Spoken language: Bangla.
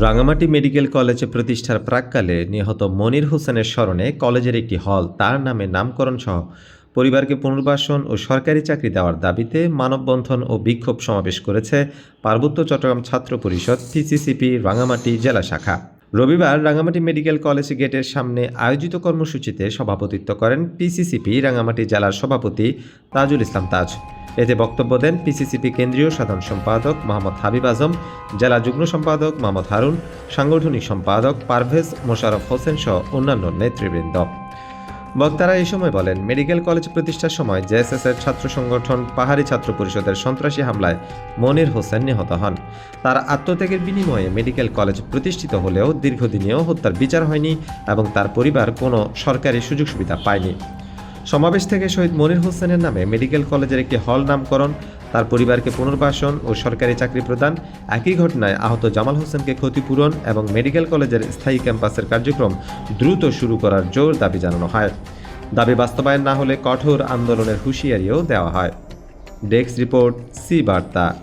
রাঙামাটি মেডিকেল কলেজে প্রতিষ্ঠার প্রাক্কালে নিহত মনির হোসেনের স্মরণে কলেজের একটি হল তার নামে নামকরণ সহ পরিবারকে পুনর্বাসন ও সরকারি চাকরি দেওয়ার দাবিতে মানববন্ধন ও বিক্ষোভ সমাবেশ করেছে পার্বত্য চট্টগ্রাম ছাত্র পরিষদ পিসিসিপি রাঙামাটি জেলা শাখা। রবিবার রাঙামাটি মেডিকেল কলেজ গেটের সামনে আয়োজিত কর্মসূচিতে সভাপতিত্ব করেন পিসিসিপি রাঙামাটি জেলার সভাপতি তাজুল ইসলাম তাজ। এতে বক্তব্য দেন পিসিসিপি কেন্দ্রীয় সাধারণ সম্পাদক মোহাম্মদ হাবিব আজম, জেলা যুগ্ম সম্পাদক মোহাম্মদ হারুন, সাংগঠনিক সম্পাদক পারভেজ মোশাররফ হোসেন সহ অন্যান্য নেতৃবৃন্দ। বক্তারা এই সময় বলেন, মেডিকেল কলেজ প্রতিষ্ঠার সময় জেএসএস-এর ছাত্র সংগঠন পাহাড়ি ছাত্র পরিষদের সন্ত্রাসী হামলায় মনির হোসেন নিহত হন। তার আত্মত্যাগের বিনিময়ে মেডিকেল কলেজ প্রতিষ্ঠিত হলেও দীর্ঘদিনেও হত্যার বিচার হয়নি এবং তার পরিবার কোনো সরকারি সুযোগ সুবিধা পায়নি। সমাবেশ থেকে শহীদ মনির হোসেনের নামে মেডিকেল কলেজের একটি হল নামকরণ, তার পরিবারকে পুনর্বাসন ও সরকারি চাকরি প্রদান, একই ঘটনায় আহত জামাল হোসেনকে ক্ষতিপূরণ এবং মেডিকেল কলেজের স্থায়ী ক্যাম্পাসের কার্যক্রম দ্রুত শুরু করার জোর দাবি জানানো হয়। দাবি বাস্তবায়ন না হলে কঠোর আন্দোলনের হুঁশিয়ারিও দেওয়া হয়। ডেস্ক রিপোর্ট, সি বার্তা।